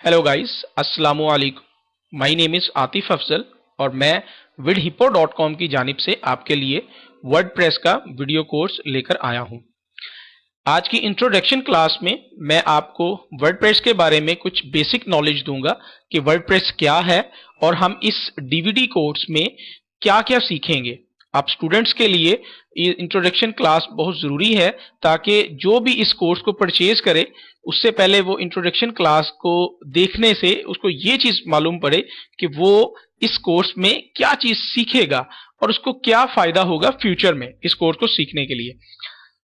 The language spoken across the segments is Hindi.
हेलो गाइस, अस्सलामु अलैकुम। My name is Atif Afzal और मैं vidhippo.com की जानिब से आपके लिए वर्डप्रेस का वीडियो कोर्स लेकर आया हूं। आज की इंट्रोडक्शन क्लास में मैं आपको वर्डप्रेस के बारे में कुछ बेसिक नॉलेज दूंगा कि वर्डप्रेस क्या है और हम इस डीवीडी कोर्स में क्या क्या सीखेंगे। आप स्टूडेंट्स के लिए ये इंट्रोडक्शन क्लास बहुत ज़रूरी है ताकि जो भी इस कोर्स को परचेज करे उससे पहले वो इंट्रोडक्शन क्लास को देखने से उसको ये चीज़ मालूम पड़े कि वो इस कोर्स में क्या चीज़ सीखेगा और उसको क्या फ़ायदा होगा फ्यूचर में इस कोर्स को सीखने के लिए।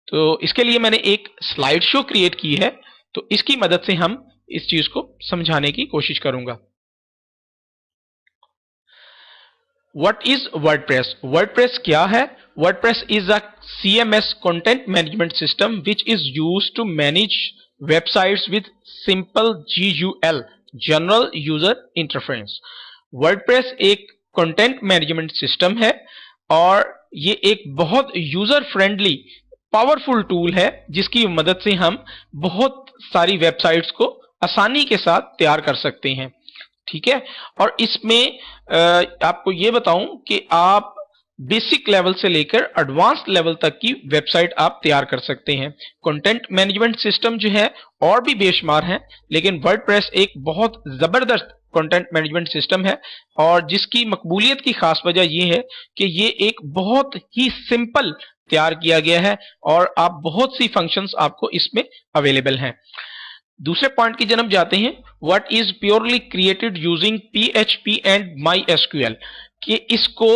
तो इसके लिए मैंने एक स्लाइड शो क्रिएट की है, तो इसकी मदद से हम इस चीज़ को समझाने की कोशिश करूँगा। What is WordPress? WordPress क्या है? WordPress is a CMS content management system which is used to manage websites with simple GUL General User Interface. WordPress एक कंटेंट मैनेजमेंट सिस्टम है और ये एक बहुत यूजर फ्रेंडली पावरफुल टूल है जिसकी मदद से हम बहुत सारी वेबसाइट्स को आसानी के साथ तैयार कर सकते हैं। ठीक है, और इसमें आपको ये बताऊं कि आप बेसिक लेवल से लेकर एडवांस लेवल तक की वेबसाइट आप तैयार कर सकते हैं। कंटेंट मैनेजमेंट सिस्टम जो है और भी बेशुमार हैं, लेकिन वर्डप्रेस एक बहुत जबरदस्त कंटेंट मैनेजमेंट सिस्टम है और जिसकी मकबूलियत की खास वजह यह है कि ये एक बहुत ही सिंपल तैयार किया गया है और आप बहुत सी फंक्शंस आपको इसमें अवेलेबल हैं। दूसरे पॉइंट की जन्म जाते हैं, what is purely created using PHP and MySQL, कि इसको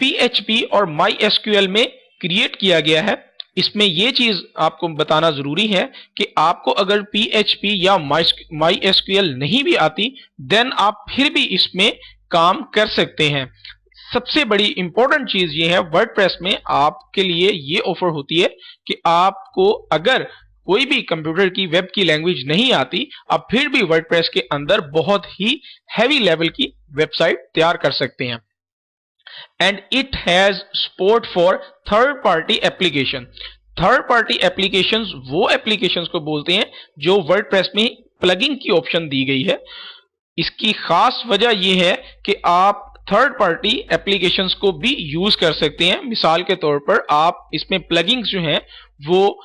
PHP और MySQL में क्रिएट किया गया है। इसमें यह चीज आपको बताना जरूरी है कि आपको अगर PHP या MySQL नहीं भी आती देन आप फिर भी इसमें काम कर सकते हैं। सबसे बड़ी इंपॉर्टेंट चीज ये है, वर्डप्रेस में आपके लिए ये ऑफर होती है कि आपको अगर कोई भी कंप्यूटर की वेब की लैंग्वेज नहीं आती, आप फिर भी वर्डप्रेस के अंदर बहुत ही हैवी लेवल की वेबसाइट तैयार कर सकते हैं। And it has support for third party application. Third party applications वो एप्लीकेशंस को बोलते हैं जो वर्डप्रेस में प्लगिंग की ऑप्शन दी गई है। इसकी खास वजह यह है कि आप थर्ड पार्टी एप्लीकेशंस को भी यूज कर सकते हैं। मिसाल के तौर पर आप इसमें प्लगिंग्स जो हैं वो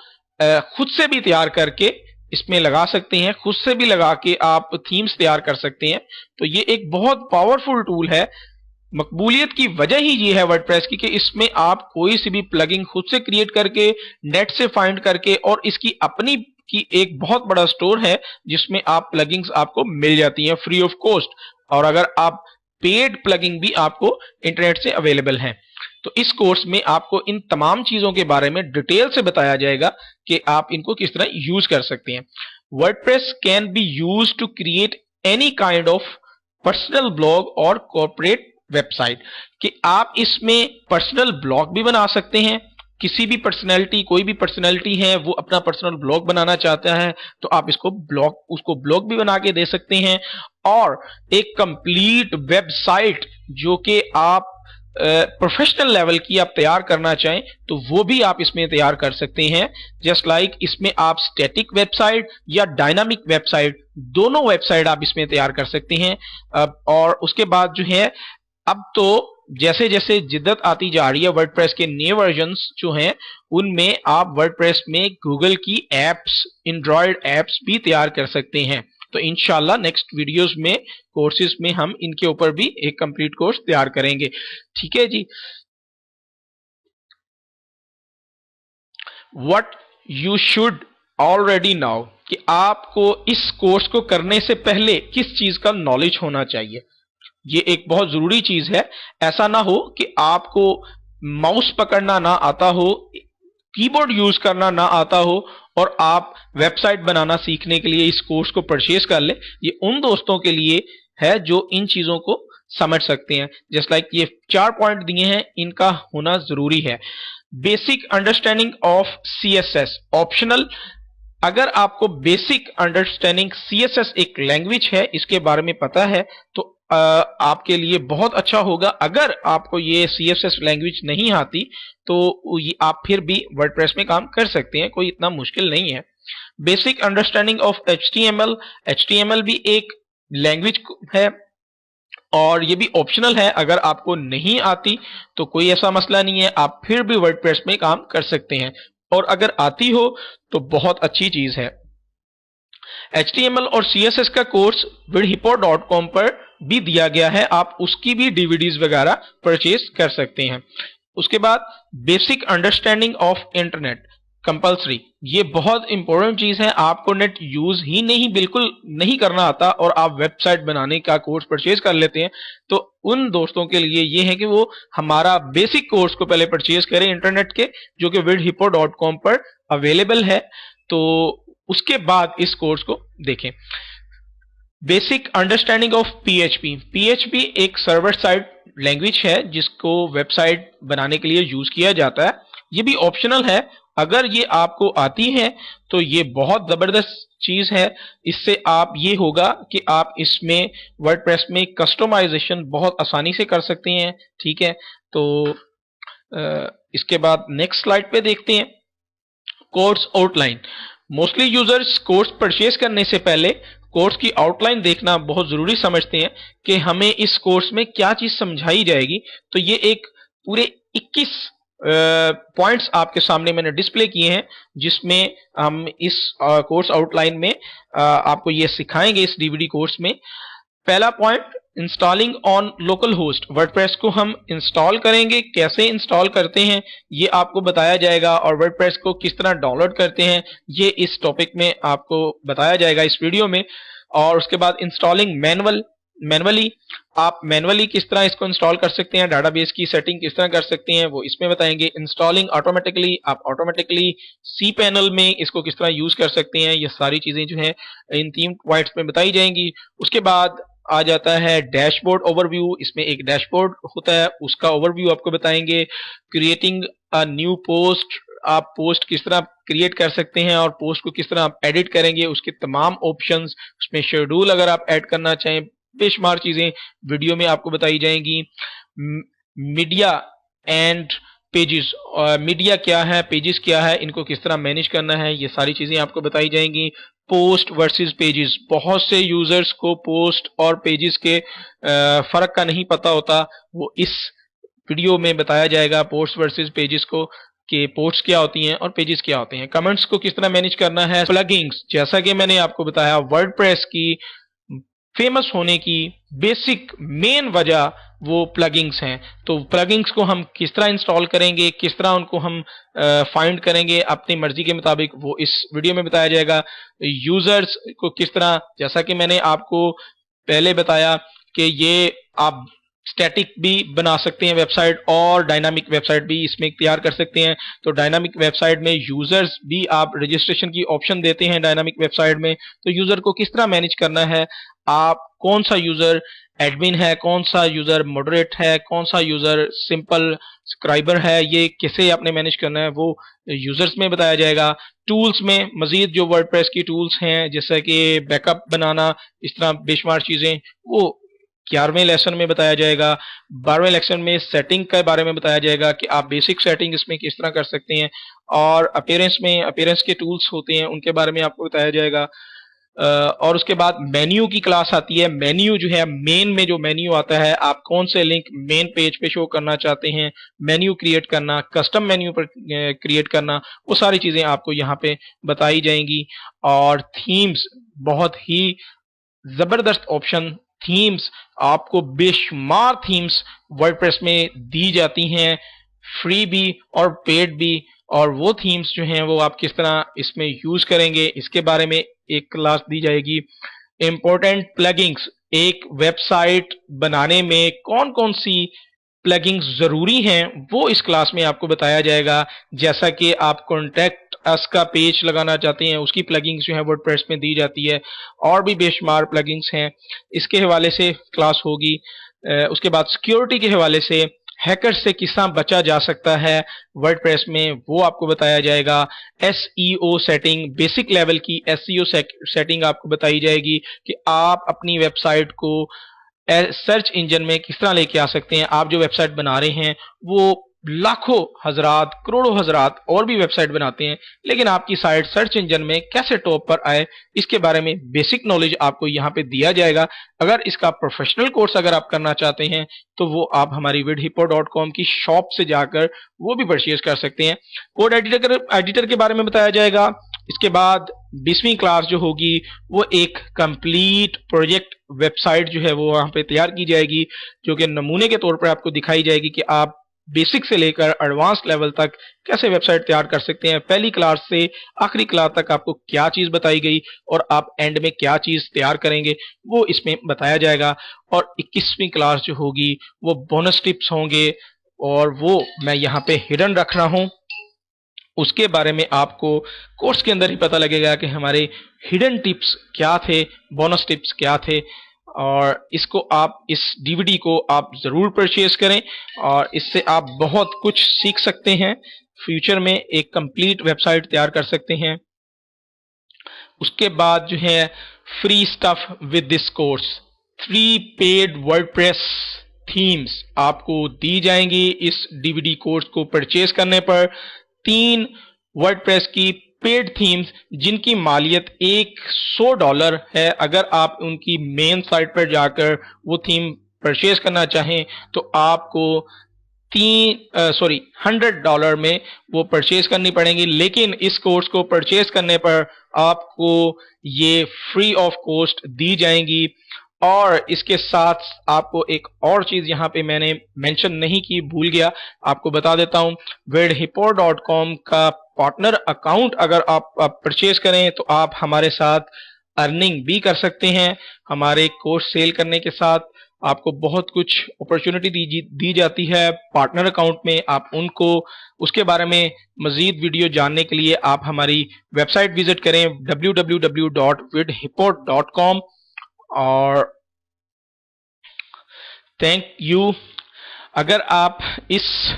खुद से भी तैयार करके इसमें लगा सकते हैं, खुद से भी लगा के आप थीम्स तैयार कर सकते हैं। तो ये एक बहुत पावरफुल टूल है। मकबूलियत की वजह ही ये है वर्डप्रेस की कि इसमें आप कोई सी भी प्लगिंग खुद से क्रिएट करके नेट से फाइंड करके, और इसकी अपनी की एक बहुत बड़ा स्टोर है जिसमें आप प्लगिंग्स आपको मिल जाती हैं फ्री ऑफ कॉस्ट, और अगर आप पेड प्लगिंग भी आपको इंटरनेट से अवेलेबल हैं। तो इस कोर्स में आपको इन तमाम चीजों के बारे में डिटेल से बताया जाएगा कि आप इनको किस तरह यूज कर सकते हैं। WordPress can be use to create any kind of personal blog और कॉर्पोरेट वेबसाइट, कि आप इसमें पर्सनल ब्लॉग भी बना सकते हैं। किसी भी पर्सनैलिटी, कोई भी पर्सनैलिटी है वो अपना पर्सनल ब्लॉग बनाना चाहता है तो आप उसको ब्लॉग भी बना के दे सकते हैं। और एक कंप्लीट वेबसाइट जो कि आप प्रोफेशनल लेवल की आप तैयार करना चाहें तो वो भी आप इसमें तैयार कर सकते हैं। जस्ट लाइक इसमें आप स्टैटिक वेबसाइट या डायनामिक वेबसाइट, दोनों वेबसाइट आप इसमें तैयार कर सकते हैं। और उसके बाद जो है, अब तो जैसे जैसे जिद्दत आती जा रही है, वर्डप्रेस के नए वर्जन्स जो हैं उनमें आप वर्डप्रेस में गूगल की एप्स, एंड्रॉयड एप्स भी तैयार कर सकते हैं। तो इंशाल्लाह नेक्स्ट वीडियोस में, कोर्सेज में हम इनके ऊपर भी एक कंप्लीट कोर्स तैयार करेंगे। ठीक है जी। What you should already now, कि आपको इस कोर्स को करने से पहले किस चीज का नॉलेज होना चाहिए। ये एक बहुत जरूरी चीज है। ऐसा ना हो कि आपको माउस पकड़ना ना आता हो, कीबोर्ड यूज करना ना आता हो और आप वेबसाइट बनाना सीखने के लिए इस कोर्स को परचेज कर लें। ये उन दोस्तों के लिए है जो इन चीजों को समझ सकते हैं। जस्ट लाइक ये 4 पॉइंट दिए हैं, इनका होना जरूरी है। Basic understanding of CSS optional. अगर आपको बेसिक अंडरस्टैंडिंग CSS एक लैंग्वेज है इसके बारे में पता है तो आपके लिए बहुत अच्छा होगा। अगर आपको ये CSS लैंग्वेज नहीं आती तो आप फिर भी वर्डप्रेस में काम कर सकते हैं, कोई इतना मुश्किल नहीं है। Basic understanding of HTML। HTML भी एक लैंग्वेज है और ये भी ऑप्शनल है। अगर आपको नहीं आती तो कोई ऐसा मसला नहीं है, आप फिर भी वर्डप्रेस में काम कर सकते हैं, और अगर आती हो तो बहुत अच्छी चीज है। HTML और CSS का कोर्स vidhippo.com पर भी दिया गया है, आप उसकी भी DVDs वगैरह परचेज कर सकते हैं। उसके बाद basic understanding of internet compulsory, ये बहुत इंपॉर्टेंट चीज है। आपको नेट यूज ही नहीं, बिल्कुल नहीं करना आता और आप वेबसाइट बनाने का कोर्स परचेज कर लेते हैं, तो उन दोस्तों के लिए ये है कि वो हमारा बेसिक कोर्स को पहले परचेज करें इंटरनेट के, जो कि vidhippo.com पर अवेलेबल है, तो उसके बाद इस कोर्स को देखें। Basic understanding of PHP। PHP एक सर्वर साइड लैंग्वेज है जिसको वेबसाइट बनाने के लिए यूज किया जाता है। ये भी ऑप्शनल है, अगर ये आपको आती है तो ये बहुत जबरदस्त चीज है। इससे आप ये होगा कि आप इसमें वर्डप्रेस में कस्टमाइजेशन बहुत आसानी से कर सकते हैं। ठीक है, तो इसके बाद नेक्स्ट स्लाइड पे देखते हैं course outline. Mostly users course purchase करने से पहले कोर्स की आउटलाइन देखना बहुत जरूरी समझते हैं कि हमें इस कोर्स में क्या चीज समझाई जाएगी। तो ये एक पूरे 21 पॉइंट्स आपके सामने मैंने डिस्प्ले किए हैं, जिसमें हम इस कोर्स आउटलाइन में आपको ये सिखाएंगे इस DVD कोर्स में। पहला point, installing on local host. WordPress को हम इंस्टॉल करेंगे, कैसे इंस्टॉल करते हैं ये आपको बताया जाएगा, और वर्डप्रेस को किस तरह डाउनलोड करते हैं ये इस टॉपिक में आपको बताया जाएगा इस वीडियो में। और उसके बाद इंस्टॉलिंग मैनुअली, आप मैनुअली किस तरह इसको इंस्टॉल कर सकते हैं, डाटाबेस की सेटिंग किस तरह कर सकते हैं वो इसमें बताएंगे। इंस्टॉलिंग ऑटोमेटिकली, आप ऑटोमेटिकली cPanel में इसको किस तरह यूज कर सकते हैं, ये सारी चीजें जो है इन 3 पॉइंट्स में बताई जाएंगी। उसके बाद आ जाता है डैशबोर्ड ओवरव्यू। इसमें एक डैशबोर्ड होता है, उसका ओवरव्यू आपको बताएंगे। क्रिएटिंग अ न्यू पोस्ट, आप पोस्ट किस तरह क्रिएट कर सकते हैं और पोस्ट को किस तरह आप एडिट करेंगे, उसके तमाम ऑप्शंस, उसमें शेड्यूल अगर आप ऐड करना चाहें, बेशुमार चीजें वीडियो में आपको बताई जाएंगी। मीडिया एंड पेजेस, मीडिया क्या है, पेजेस क्या है, इनको किस तरह मैनेज करना है, ये सारी चीजें आपको बताई जाएंगी। पोस्ट वर्सेस पेजेस, बहुत से यूजर्स को पोस्ट और पेजेस के फर्क का नहीं पता होता, वो इस वीडियो में बताया जाएगा पोस्ट वर्सेस पेजेस को, कि पोस्ट क्या होती हैं और पेजेस क्या होते हैं। कमेंट्स को किस तरह मैनेज करना है। प्लगइन्स, जैसा कि मैंने आपको बताया वर्डप्रेस की फेमस होने की बेसिक मेन वजह वो प्लगइन्स हैं। तो प्लगइन्स को हम किस तरह इंस्टॉल करेंगे, किस तरह उनको हम फाइंड करेंगे अपनी मर्जी के मुताबिक, वो इस वीडियो में बताया जाएगा। यूजर्स को किस तरह, जैसा कि मैंने आपको पहले बताया कि ये आप स्टैटिक भी बना सकते हैं वेबसाइट और डायनामिक वेबसाइट भी इसमें तैयार कर सकते हैं। तो डायनामिक वेबसाइट में यूजर्स भी आप रजिस्ट्रेशन की ऑप्शन देते हैं डायनामिक वेबसाइट में, तो यूजर को किस तरह मैनेज करना है, आप कौन सा यूजर एडमिन है, कौन सा यूजर मॉडरेट है, कौन सा यूजर सिंपल सब्सक्राइबर है, ये कैसे आपने मैनेज करना है वो यूजर्स में बताया जाएगा। टूल्स में मजीद जो वर्डप्रेस की टूल्स हैं जैसे कि बैकअप बनाना, इस तरह बेशुमार चीजें, वो 11वें लेसन में बताया जाएगा। 12वें लेसन में सेटिंग के बारे में बताया जाएगा कि आप बेसिक सेटिंग इसमें किस तरह कर सकते हैं, और अपीयरेंस में अपीयरेंस के टूल्स होते हैं उनके बारे में आपको बताया जाएगा। और उसके बाद मेन्यू की क्लास आती है। मेन्यू जो है, मेन में जो मेन्यू आता है, आप कौन से लिंक मेन पेज पे शो करना चाहते हैं, मेन्यू क्रिएट करना, कस्टम मेन्यू पर क्रिएट करना, वो सारी चीजें आपको यहाँ पे बताई जाएंगी। और थीम्स, बहुत ही जबरदस्त ऑप्शन थीम्स, आपको बेशुमार थीम्स वर्डप्रेस में दी जाती हैं, फ्री भी और पेड भी, और वो थीम्स जो हैं वो आप किस तरह इसमें यूज करेंगे इसके बारे में एक क्लास दी जाएगी। इंपॉर्टेंट प्लगइन्स, एक वेबसाइट बनाने में कौन कौन सी प्लगइन्स जरूरी हैं वो इस क्लास में आपको बताया जाएगा। जैसा कि आप कॉन्टैक्ट अस का पेज लगाना चाहते हैं, उसकी प्लगइन्स जो है वर्डप्रेस में दी जाती है, और भी बेशुमार प्लगइन्स हैं, इसके हवाले से क्लास होगी। उसके बाद सिक्योरिटी के हवाले से हैकर से किस तरह बचा जा सकता है वर्डप्रेस में, वो आपको बताया जाएगा। SEO सेटिंग, बेसिक लेवल की SEO सेटिंग आपको बताई जाएगी कि आप अपनी वेबसाइट को सर्च इंजन में किस तरह लेके आ सकते हैं। आप जो वेबसाइट बना रहे हैं वो लाखों हजरात करोड़ों हजरात और भी वेबसाइट बनाते हैं, लेकिन आपकी साइट सर्च इंजन में कैसे टॉप पर आए इसके बारे में बेसिक नॉलेज आपको यहाँ पे दिया जाएगा। अगर इसका प्रोफेशनल कोर्स अगर आप करना चाहते हैं तो वो आप हमारी vidhippo.com की शॉप से जाकर वो भी परचेज कर सकते हैं। कोड एडिटर के बारे में बताया जाएगा। इसके बाद 20वीं क्लास जो होगी वो एक कंप्लीट प्रोजेक्ट वेबसाइट जो है वो वहां पे तैयार की जाएगी, जो कि नमूने के तौर पर आपको दिखाई जाएगी कि आप बेसिक से लेकर एडवांस लेवल तक कैसे वेबसाइट तैयार कर सकते हैं। पहली क्लास से आखिरी क्लास तक आपको क्या चीज बताई गई और आप एंड में क्या चीज तैयार करेंगे वो इसमें बताया जाएगा। और 21वीं क्लास जो होगी वो बोनस टिप्स होंगे और वो मैं यहाँ पे हिडन रख रहा हूँ। उसके बारे में आपको कोर्स के अंदर ही पता लगेगा कि हमारे हिडन टिप्स क्या थे, बोनस टिप्स क्या थे। और इसको आप इस डीवीडी को आप जरूर परचेज करें और इससे आप बहुत कुछ सीख सकते हैं। फ्यूचर में एक कंप्लीट वेबसाइट तैयार कर सकते हैं। उसके बाद जो है free stuff with this course, 3 paid WordPress themes आपको दी जाएंगी इस डीवीडी कोर्स को परचेज करने पर। 3 वर्डप्रेस की पेड थीम्स जिनकी मालियत $100 है। अगर आप उनकी मेन साइट पर जाकर वो थीम परचेज करना चाहें तो आपको $100 में वो परचेज करनी पड़ेंगी, लेकिन इस कोर्स को परचेज करने पर आपको ये फ्री ऑफ कॉस्ट दी जाएंगी। और इसके साथ आपको एक और चीज यहाँ पे मैंने मेंशन नहीं की, भूल गया, आपको बता देता हूँ। vidhippo.com का पार्टनर अकाउंट अगर आप परचेज करें तो आप हमारे साथ अर्निंग भी कर सकते हैं। हमारे कोर्स सेल करने के साथ आपको बहुत कुछ अपॉर्चुनिटी दी जाती है पार्टनर अकाउंट में। आप उनको उसके बारे में मजीद वीडियो जानने के लिए आप हमारी वेबसाइट विजिट करें www.vidhippo.com। और थैंक यू। अगर आप इस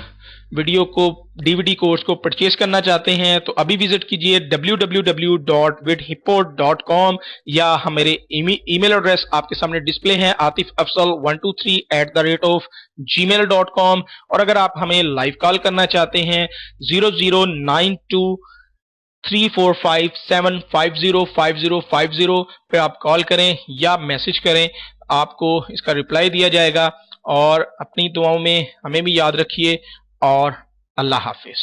वीडियो को डीवीडी कोर्स को परचेज करना चाहते हैं तो अभी विजिट कीजिए www.vidhippo.com या हमारे ईमेल एड्रेस आपके सामने डिस्प्ले है atifafzal123@gmail.com। और अगर आप हमें लाइव कॉल करना चाहते हैं 009234575050 पे आप कॉल करें या मैसेज करें, आपको इसका रिप्लाई दिया जाएगा। और अपनी दुआओं में हमें भी याद रखिए और अल्लाह हाफिज।